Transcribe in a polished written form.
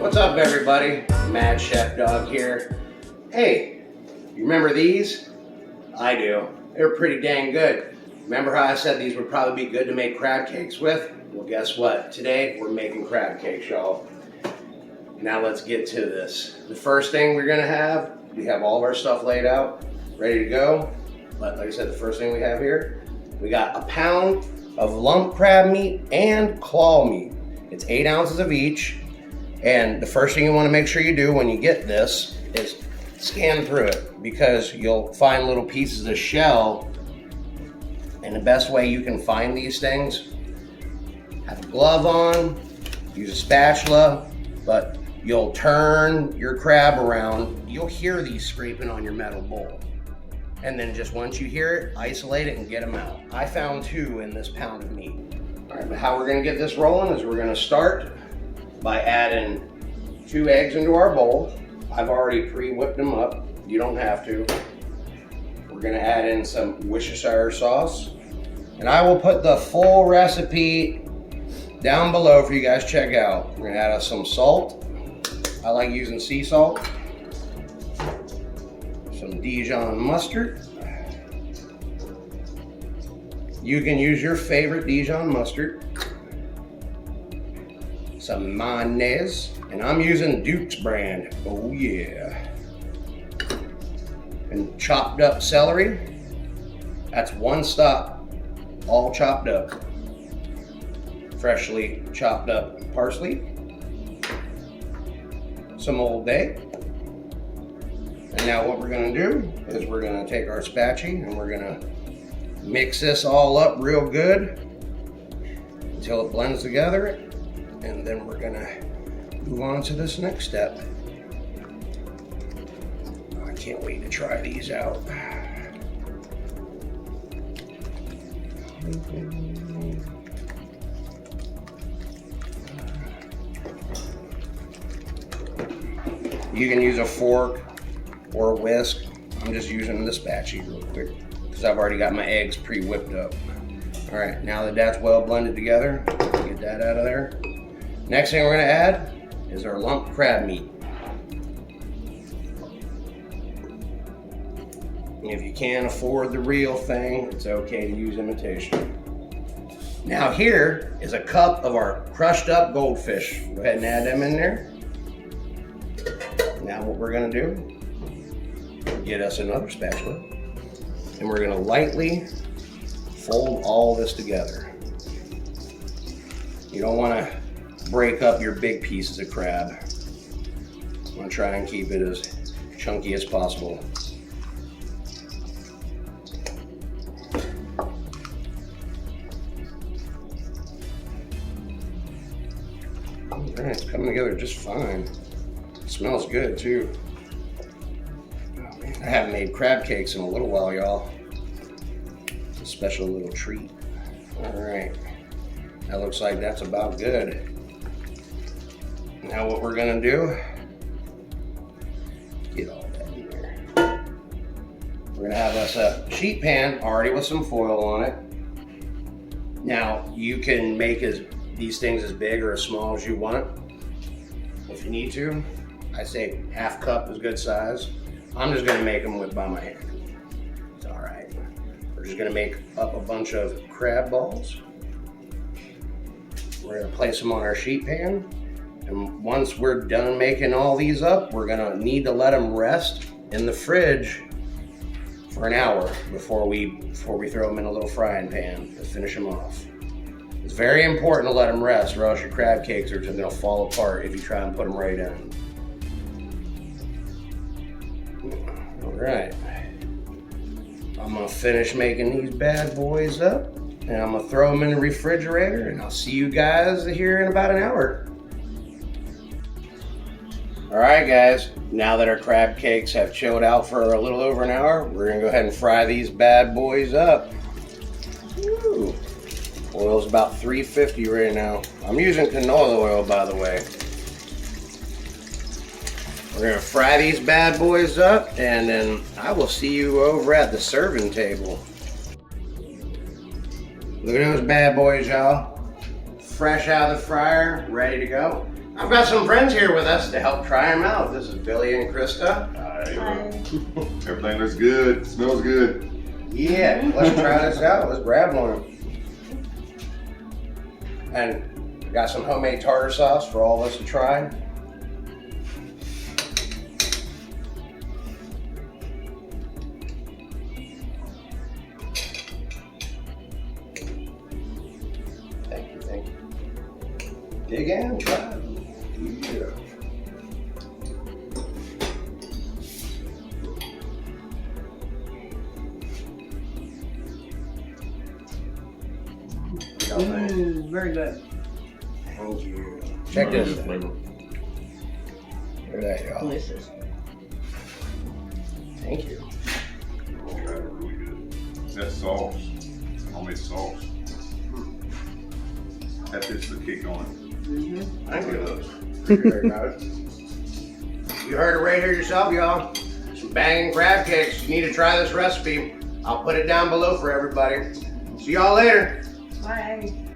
What's up, everybody? Madchefdog here. Hey, you remember these? I do. They're pretty dang good. Remember how I said these would probably be good to make crab cakes with? Well, guess what? Today, we're making crab cakes, y'all. Now let's get to this. The first thing we're gonna have, we have all of our stuff laid out, ready to go. But like I said, the first thing we have here, we got a pound of lump crab meat and claw meat. It's 8 ounces of each. And the first thing you want to make sure you do when you get this is scan through it, because you'll find little pieces of shell. And the best way you can find these things, have a glove on, use a spatula, but you'll turn your crab around. You'll hear these scraping on your metal bowl. And then just once you hear it, isolate it and get them out. I found 2 in this pound of meat. All right, but how we're gonna get this rolling is we're gonna start by adding 2 eggs into our bowl. I've already pre-whipped them up. You don't have to. We're gonna add in some Worcestershire sauce. And I will put the full recipe down below for you guys to check out. We're gonna add some salt. I like using sea salt. Some Dijon mustard. You can use your favorite Dijon mustard. Some mayonnaise, and I'm using Duke's brand. Oh yeah. And chopped up celery. That's 1 stalk, all chopped up. Freshly chopped up parsley. Some Old Bay. And now what we're gonna do is we're gonna take our spatula and we're gonna mix this all up real good until it blends together. And then we're gonna move on to this next step. I can't wait to try these out. You can use a fork or a whisk. I'm just using the spatula real quick because I've already got my eggs pre-whipped up. All right, now that that's well blended together, get that out of there. Next thing we're gonna add is our lump crab meat. If you can't afford the real thing, it's okay to use imitation. Now here is a cup of our crushed up goldfish. Go ahead and add them in there. Now what we're gonna do, get us another spatula, and we're gonna lightly fold all this together. You don't wanna break up your big pieces of crab. I'm gonna try and keep it as chunky as possible. Alright, it's coming together just fine. It smells good too. Oh, man, I haven't made crab cakes in a little while, y'all. It's a special little treat. Alright, that looks like that's about good. Now what we're gonna do, get all that in there. We're gonna have us a sheet pan already with some foil on it. Now you can make these things as big or as small as you want. If you need to, I say ½ cup is good size. I'm just gonna make them by my hand. It's all right. We're just gonna make up a bunch of crab balls. We're gonna place them on our sheet pan. And once we're done making all these up, we're gonna need to let them rest in the fridge for an hour before we throw them in a little frying pan to finish them off. It's very important to let them rest, or else your crab cakes are just gonna fall apart if you try and put them right in. All right, I'm gonna finish making these bad boys up, and I'm gonna throw them in the refrigerator, and I'll see you guys here in about an hour. All right, guys, now that our crab cakes have chilled out for a little over an hour, we're gonna go ahead and fry these bad boys up. Woo. Oil's about 350 right now. I'm using canola oil, by the way. We're gonna fry these bad boys up, and then I will see you over at the serving table. Look at those bad boys, y'all. fresh out of the fryer, ready to go. I've got some friends here with us to help try them out. This is Billy and Krista. Hi. Everything looks good, smells good. Yeah, let's try this out. Let's grab one. And got some homemade tartar sauce for all of us to try. Thank you. Dig in, try it. Yeah. Very good. Thank you. Check this out. Look at that, y'all. Delicious. Thank you. Try it really good. That sauce, homemade sauce. That puts the kick on it. Thank you. You heard it right here yourself, y'all. Some banging crab cakes. You need to try this recipe. I'll put it down below for everybody. See y'all later. Bye.